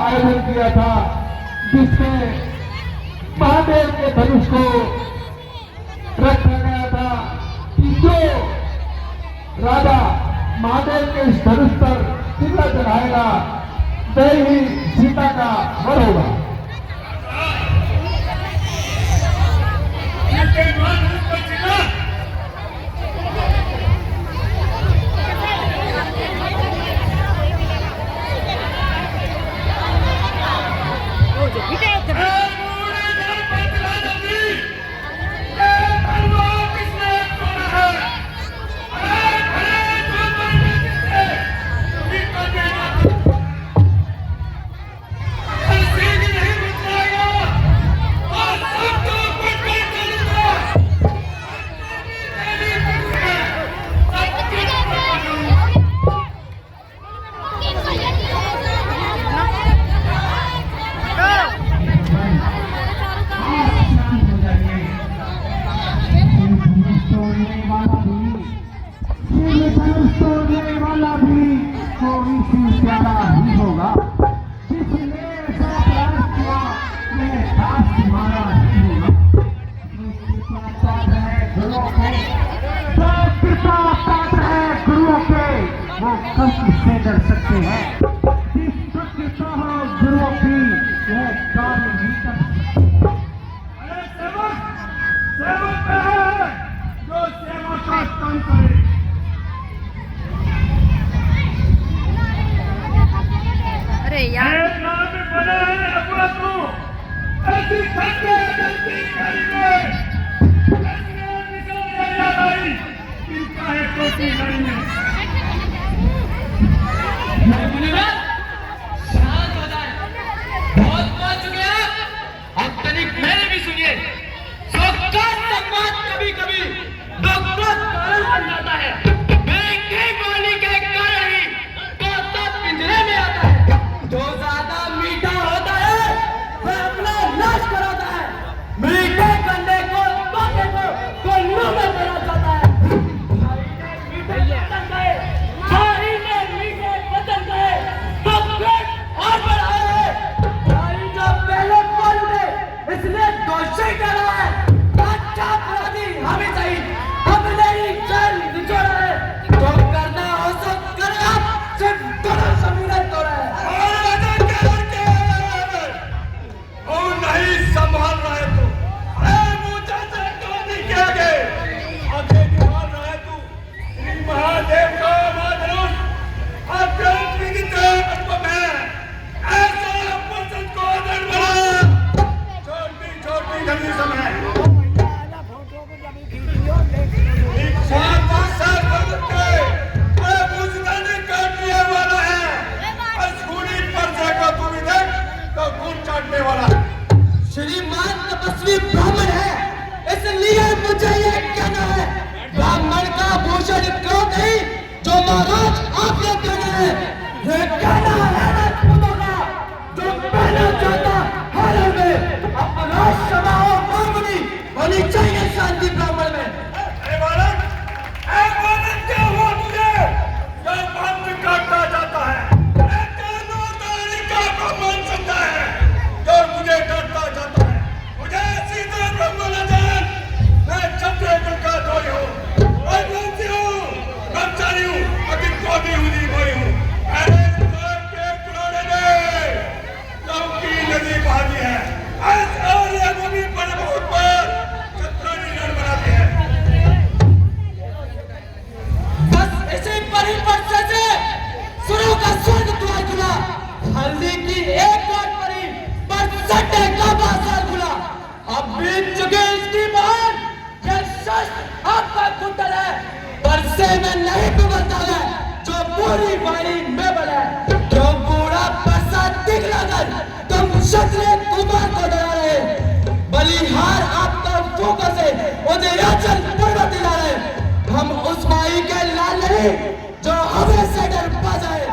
आयोजन किया था, जिसमें महादेव के धनुष को रखा गया था कि जो राजा महादेव के इस धनुष पर तिलक चढ़ाएगा वह ही सीता का वर होगा। कर सकते हैं जिस सत्यता हो गुरुओं की वह कार्य नहीं कर सकते। अरे सेवक सेवक है जो सेवा का काम करे। अरे यार नाम बना है अपना तू ऐसी सत्य गलती करेंगे इनका है कोई नहीं है। शांत हो जाए, बहुत बोल चुके हैं, अब तनिक मेरे भी सुनिए। कभी कभी कारण बन जाता है। मेरी बोली के कारण ही तोता पिंजरे में आता है। जो ज्यादा मीठा होता है वह अपना नाश कराता है। मीठे गन्ने को तोते को मुंह में चला जाता है। श्रीमान तपस्वी ब्राह्मण है, इसलिए मुझे ये कहना है, ब्राह्मण का भूषण क्यों नहीं जो महाराज आपने कहना है। ये कहना है राजपूतों का जो पहना चाहता हर में अपना समाओ हारमोनी होनी चाहिए शांति ब्राह्मण में। अरे बालक क्या हुआ तुझे? जो पंथ काटता जाता है मान सकता है जो मुझे डरता जाता है। मुझे सीधा ब्रह्म न जान, मैं क्षत्रिय का द्रोही हूँ और वंशी हूँ, ब्रह्मचारी हूँ, अकिल क्रोधी हुई कोई हूँ। मैंने समाज के पुराने में लौकी नदी बहाती है और ये भूमि पर बहुत पर शत्रु रण बनाते हैं। बस इसी परिवर्तन से सुरों का स्वर्ग द्वार खुला, हल्दी की एक बात पड़ी पर सट्टे का बाजार खुला। अब बीत चुके इसकी बात, ये शस्त्र आपका कुंडल है, बरसे में नहीं डूबता है जो पूरी बाड़ी में बना है। जो बूढ़ा परसा दिखलाकर तुम क्षत्रिय कुमार को डरा रहे, बलिहार आपका फोकस है उदयाचल पर्वत दिला रहे। हम उस माई के लाल नहीं जो हमें से डर पा जाए,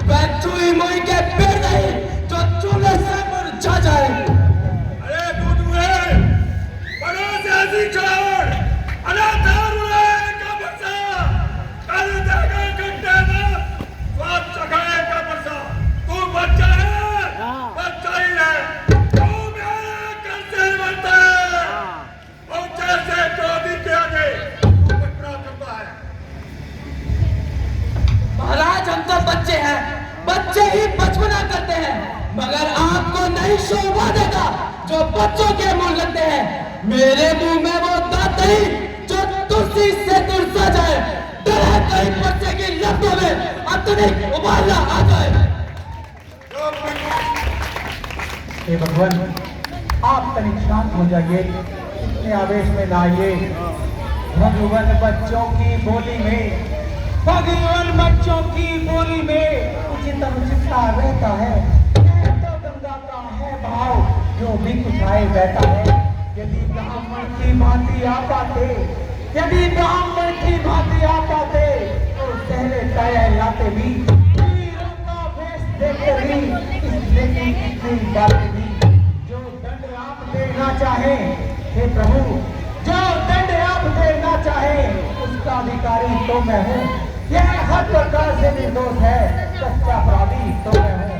वह चुई मुई के पेड़ नहीं जो चूल्हे से मुरझा जाए। अरे बुद्धू बड़ा सियासी छोड़ अनाचार का बच्चा कर देगा घंटे में स्वाद चखाए का बच्चा। तू बच्चा है मगर आपको नहीं शोभा देगा जो बच्चों के मुंह लगते हैं। मेरे मुंह में वो दांत नहीं जो तुलसी से तुलसा जाए। डरे कहीं बच्चे की लपटों में अत्यधिक उबालना आ जाए। हे भगवान, आप तनिक शांत हो जाइए, इतने आवेश में ना आइए। भगवान बच्चों की बोली में, भगवान बच्चों की बोली में उचित अनुचितता रहता है। ये तो गंगा का है भाव जो भी कुछ आए बहता है। यदि ब्राह्मण की भांति आ पाते, यदि ब्राह्मण की भांति आ पाते तो पहले तय लाते भी, वीरों का वेश देखे भी, इसलिए कि इतनी बातें भी। जो दंड आप देना चाहे हे प्रभु, जो दंड आप देना चाहे उसका अधिकारी तो मैं हूँ। यह हर प्रकार से निर्दोष है, सच्चा अपराधी तो मैं हूँ।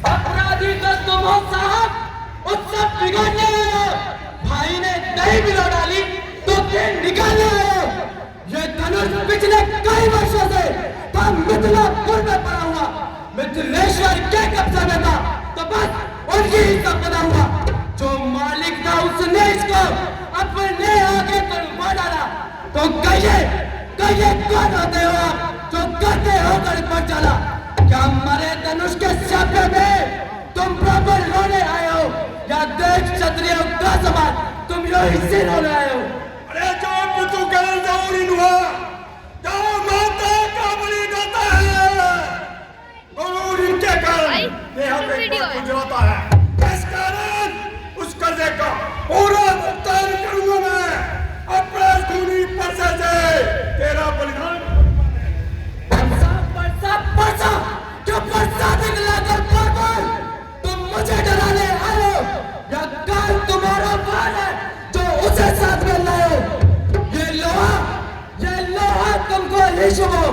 अपराधी तो तुम हो साहब, उत्सव बिगाड़ने आए हो। भाई ने दही मिला डाली तो खेल निकालने आए हो। ये धनुष पिछले कई वर्षों से था मिथिलापुर में पड़ा हुआ। मिथिलेश्वर के कब्जा में था तो बस उनकी ही संपदा हुआ। जो मालिक था उसने इसको अपने आगे करवा डाला। तो कहिए कौन होते हो आप जो करते हो गणपत चला? क्या मरे धनुष के सपने में तुम प्रबल रोने आए हो या देश क्षत्रियों का समान तुम यो हिस्से रोने आए हो? अरे जो पितु कल जौरी हुआ, जो माता का बलि देता है, और इनके कारण यहाँ पे गुजराता है। इस कारण उस कर्जे का पूरा भुगतान करूंगा मैं अपने खूनी पैसे से। तेरा बलिदान परसा क्यों परसा दिखलाकर पागल? तुम मुझे डराने आए हो या काल तुम्हारा बाल है जो उसे साथ में लाए हो? ये लोहा तुमको ही शुभ हो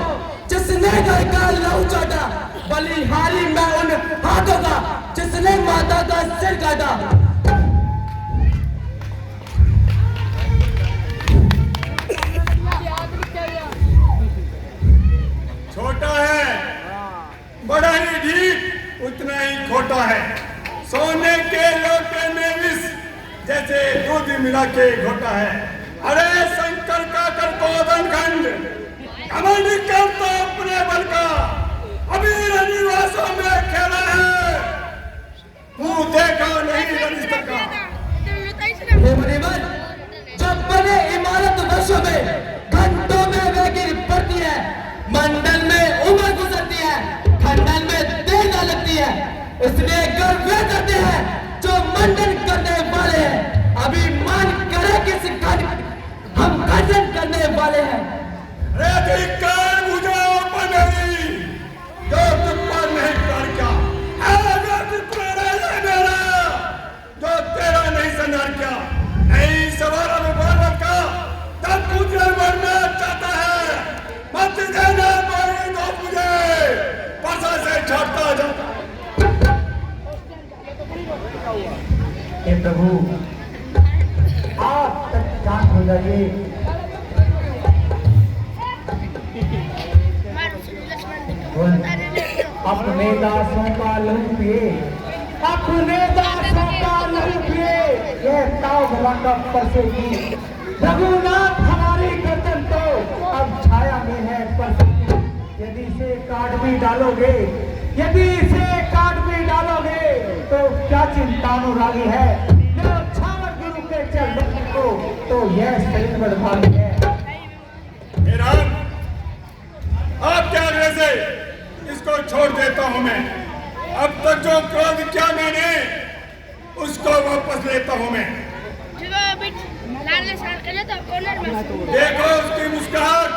जिसने घर का लहू चाटा। बलिहारी मैं उन हाथों का जिसने माता का सिर काटा। छोटा है, बड़ा ही ठीक उतना ही खोटा है। सोने के लोटे में विष जैसे दूध मिला के घोटा है। अरे शंकर का कर्तोदन खंड घमंड करता अपने बल का, अभी रनिवासों में खेला है, मुंह देखा नहीं रनिस्तर का। जब बने इमारत वर्षों में घंटों में वे गिर पड़ती है। मंडल में उम्र गुजरती है, खंडन में देर न लगती है। इसलिए गर्व वे करते हैं जो मंडन करने वाले हैं। अभिमान करे किस हम गर्जन करने वाले हैं। अधिकार बुझाओ बनेगी जो तुम पर नहीं कर क्या मेरा जो तेरा नहीं संहार क्या नहीं सवारा मुबारक का तब मुझे मरना चाहता है। मत देना कोई तो मुझे परसा से छाटता जाता। हे प्रभु, आप तक शांत हो जाइए। अपने दासों का लहू पिए, अपने दासों का लहू पिए, यह ताव भला कब परसेगी। रघुनाथ हमारी गर्दन तो अब छाया में है परसेगी। यदि इसे काट भी डालोगे, यदि इसे काट भी डालोगे तो क्या चिंतानुरागी है। जो छावर गुरु के चरण को तो यह शरीर बदभागी है। आप क्या आग्रह से इसको छोड़ देता हूं मैं। अब तक जो क्रोध किया मैंने उसको वापस लेता हूं मैं। देखो उसकी मुस्कुराहट,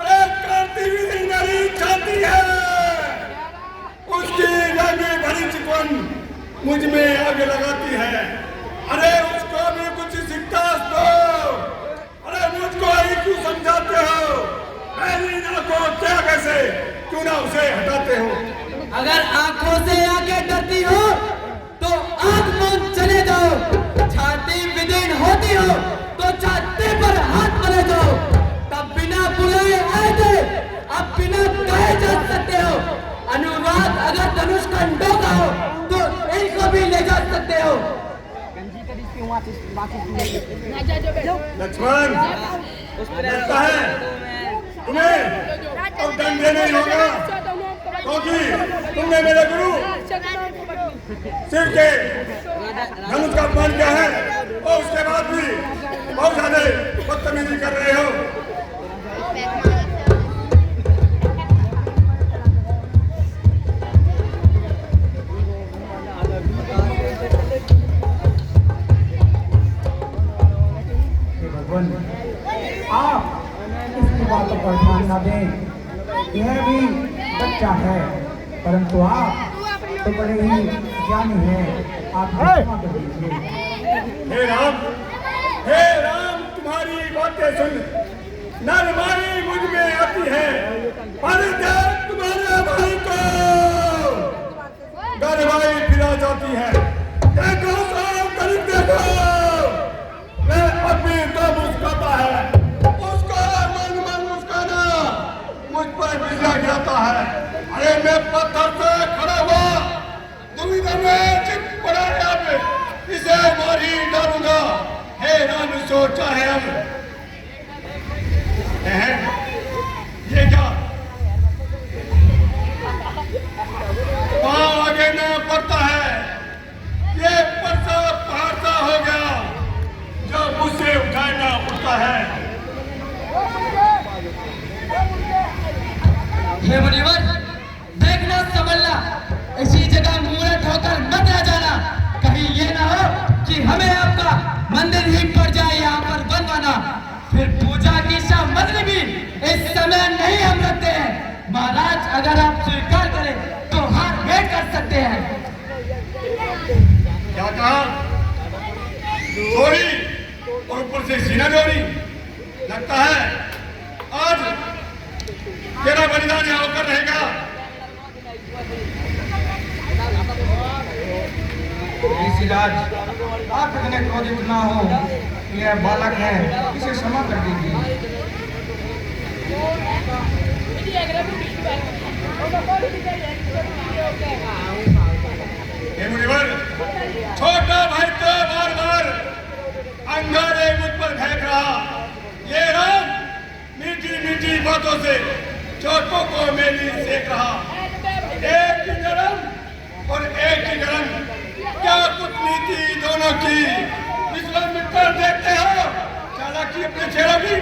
अरे क्रांति भी नहीं चाहती है। उसकी रंगी भरी चिकन मुझ में आग लगाती है। अरे उसको भी कुछ शिक्षा दो। अरे मुझको ही क्यों समझाते हो? मेरी आंखों क्या कैसे क्यों ना उसे हटाते हो? अगर आंखों से आके डरती हो तो आंख मूंद चले जाओ। छाती विदीर्ण होती हो तो छाती पर हाथ मले जाओ। तब बिना बुलाए आए थे, अब बिना कहे जा सकते हो। अनुराग अगर धनुष का पाखंडों का हो तो इनको भी ले जा सकते हो। लक्ष्मण, लगता है तुम्हें अब दंड देना ही होगा, क्योंकि तुमने मेरे गुरु शिव के धनुष का अपमान किया है और उसके बाद भी बहुत ज्यादा बदतमीजी कर रहे हो। आप इसकी बातों पर ध्यान न दें, यह भी बच्चा है, परंतु आप तो बड़े ही ज्ञानी हैं, आप क्षमा कर दीजिए। हे राम, तुम्हारी बातें सुन नरमाई मुझ में आती है, पर जब तुम्हारे भाई को गरमाई फिरा जाती है, देखो साहब करीब देखो, मैं अभी तो मुस्कुराता है, उसका मन मुस्कुराना मुझ पर बिजला गिराता है। अरे मैं पत्थर से खड़ा हुआ दुविधा में चिप पड़ा है, अब इसे मार ही डालूंगा। हे राम, सोचा है अब ये क्या वहां आगे न पड़ता है, ये परसा पहाड़ सा हो गया जो मुझसे उठाना उठता है। हे मुनिवर, देखना संभलना, इसी जगह मुहूर्त होकर मत रह जाना, कहीं ये ना हो कि हमें आपका मंदिर ही पड़ जाए यहाँ पर बनवाना, फिर पूजा की सामग्री भी इस समय नहीं हम रखते हैं। महाराज, अगर आप स्वीकार करें तो हाथ भेंट कर सकते हैं। क्या कहा? चोरी और ऊपर से सीना चोरी। लगता है आज तेरा बलिदान यहाँ होकर रहेगा। ऋषिराज, आप इतने क्रोधित ना हो, यह बालक है, इसे क्षमा कर दीजिए। हे मुनिवर, छोटा भाई तो बार बार अंगारे मुझ पर फेंक रहा, ये राम मीठी मीठी बातों से चोटों को मेरी सेक रहा। एक की गरम और एक की गरम, क्या कूटनीति दोनों की विश्वास मिटकर देखते हो, चालाकी अपने चेहरों की।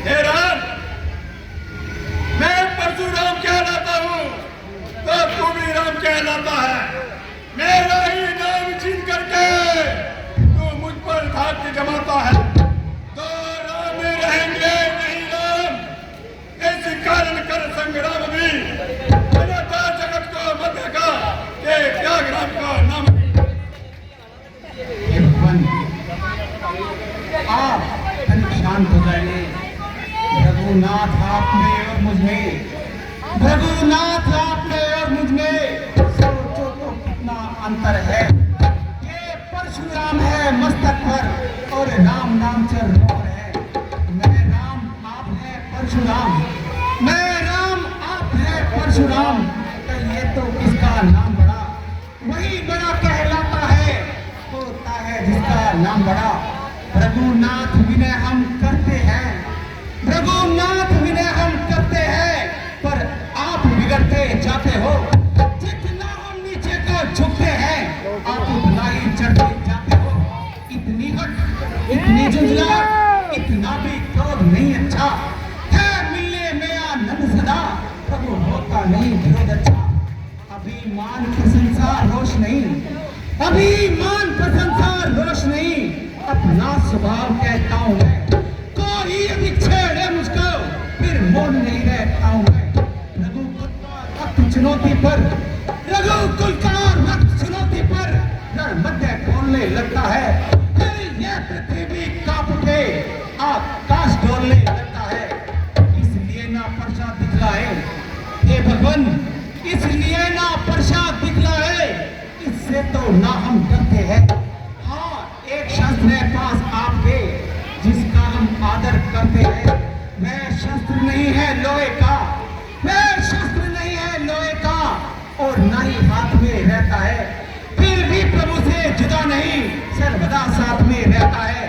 हे राम, मैं परशुराम कहलाता हूँ तो तू भी राम कहलाता है। मेरा ही नाम छीन करके तू मुझ पर धाक जमाता है। तो राम रहेंगे नहीं राम, इसी कारण कर संग्राम भी जनता जगत को मत देखा कि त्याग राम का नाम। आप शांत हो जाइए। रघुनाथ आप में और मुझ में, रघुनाथ आप में और मुझ में सोचो तो कितना अंतर है। ये परशुराम है मस्तक पर और राम नाम से रोक है। मैं राम, आप है परशुराम, मैं राम, आप है परशुराम। तो ये तो किसका नाम बड़ा? वही बड़ा कहलाता है, होता है जिसका नाम बड़ा। रघुनाथ विनय हम करते हैं, रघुनाथ विनय हम करते हैं, पर आप बिगड़ते जाते हो। जितना हम नीचे को झुकते हैं, आप उतना ही चढ़ते जाते हो। इतनी हट, इतनी झुंझलाहट, इतना भी क्रोध नहीं अच्छा है। मिलने में आनंद सदा, प्रभु होता नहीं विरोध अच्छा। अभिमान प्रशंसा रोष नहीं, अभिमान प्रशंसा रोष नहीं, अपना स्वभाव कहता हूँ मैं। कोई यदि छेड़े मुझको फिर मौन नहीं रहता हूँ मैं। रघुकुल का रक्त चुनौती पर, रघुकुल का रक्त चुनौती पर रण मध्य खोलने लगता है। फिर यह पृथ्वी कांप उठे, आकाश डोलने लगता है। इसलिए ना प्रसाद दिखलाए हे भगवान, इसलिए ना प्रसाद दिखलाए ना हम डरते हैं। हाँ, एक शस्त्र है पास आपके जिसका हम आदर करते हैं। वह शस्त्र नहीं है लोहे का, वह शस्त्र नहीं है लोहे का, और ना ही हाथ में रहता है, फिर भी प्रभु से जुदा नहीं, सर्वदा साथ में रहता है।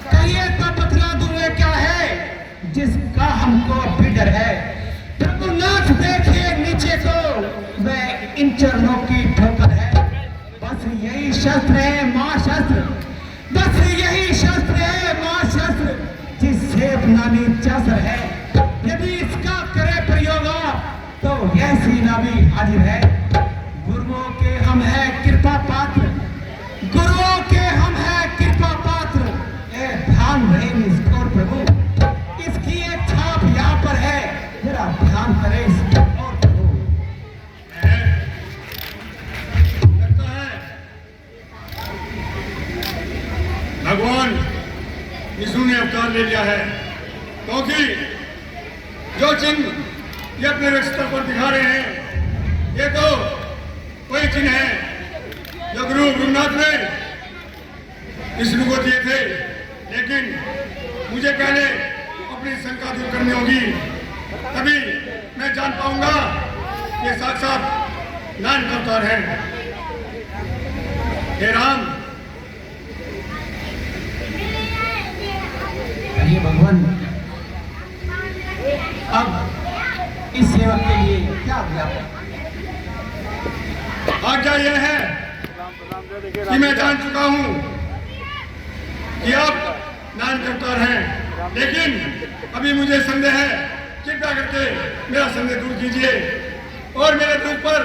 कहिए तो बतला दूं मैं क्या है जिसका हमको भी डर है। प्रभुनाथ देखिए नीचे को, वह इन चरणों की ठोकर है। बस यही शस्त्र है मां शस्त्र, बस यही शस्त्र है मां शस्त्र, जिससे बनानी चासर है। यदि इसका करे प्रयोग तो यह सीना भी हाजिर है। गुरुओं के हम है कृपा पात्र, गुरुओं के हम है कृपा पात्र। ये ध्यान रहे निष्ठोर प्रभु, इसकी एक छाप यहाँ पर है, जरा ध्यान करें इसको। और प्रभु लगता है भगवान विष्णु ने अवतार ले लिया है, क्योंकि जो चिन्ह ये अपने रिश्ते पर दिखा रहे हैं, ये तो वही चिन्ह है जो गुरु गुरुनाथ ने विष्णु को दिए थे। लेकिन मुझे पहले अपनी शंका दूर करनी होगी, तभी मैं जान पाऊंगा ये साक्षात नारायण का अवतार है। हे राम, ये भगवान अब इस सेवक के लिए क्या दिया? आज्ञा यह है कि मैं जान चुका हूं कि आप नारायण के अवतार हैं, लेकिन अभी मुझे संदेह है। कृपया करके मेरा संदेह दूर कीजिए और मेरे दूध पर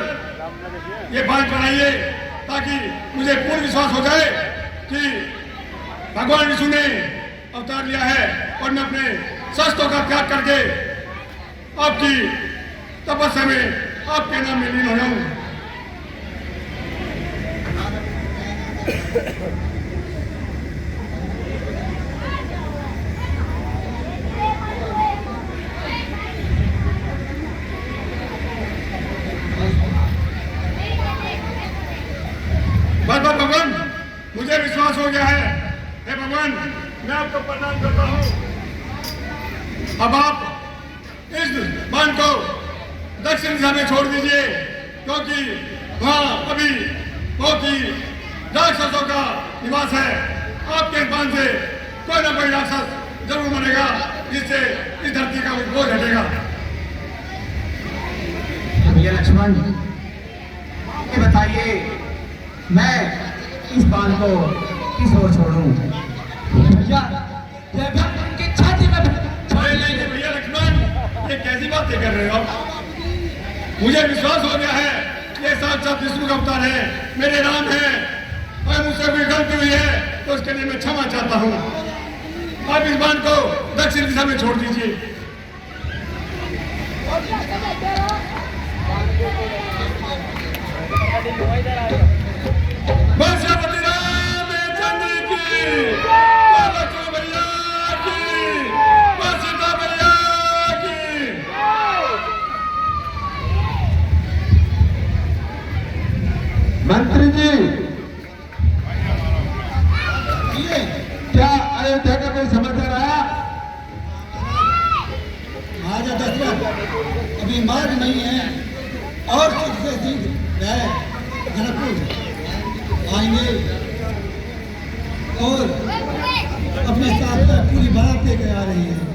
ये बात चढ़ाइए, ताकि मुझे पूर्ण विश्वास हो जाए कि भगवान विष्णु ने अवतार लिया है और मैं अपने शस्त्रों का त्याग करके आपकी तपस्या में आपके नाम में लीन हो जाऊं। बस भगवान, मुझे विश्वास हो गया है। हे भगवान, मैं आपको प्रणाम करता हूं। अब आप इस बाण को दक्षिण दिशा में छोड़ दीजिए, क्योंकि वहां अभी बहुत ही राक्षसों का निवास है। आपके इस बाण से कोई ना कोई राक्षस जरूर मरेगा, जिससे इस धरती का बोझ हटेगा। भैया लक्ष्मण, ये बताइए मैं इस बाण को किस ओर छोड़ूं? भैया यह बाण उनकी छाती में नहीं भैया लक्ष्मण, ये कैसी बातें कर रहे हो आप? मुझे विश्वास हो गया है ये साक्षात विष्णु का अवतार है, मेरे राम है, और मुझसे कोई गलती हुई है तो उसके लिए मैं क्षमा चाहता हूँ। आप इस बाण को दक्षिण दिशा में छोड़ दीजिए। बस रामचंद्र की, लक्ष्मण भैया की, बस सीता भैया की। मंत्री जी, क्या अयोध्या का कोई समाचार आया? महाराजा दशरथ अभी मार्ग नहीं है और शीघ्र से शीघ्र वह जनकपुर आएंगे और अपने साथ पूरी बारात लेकर आ रही है।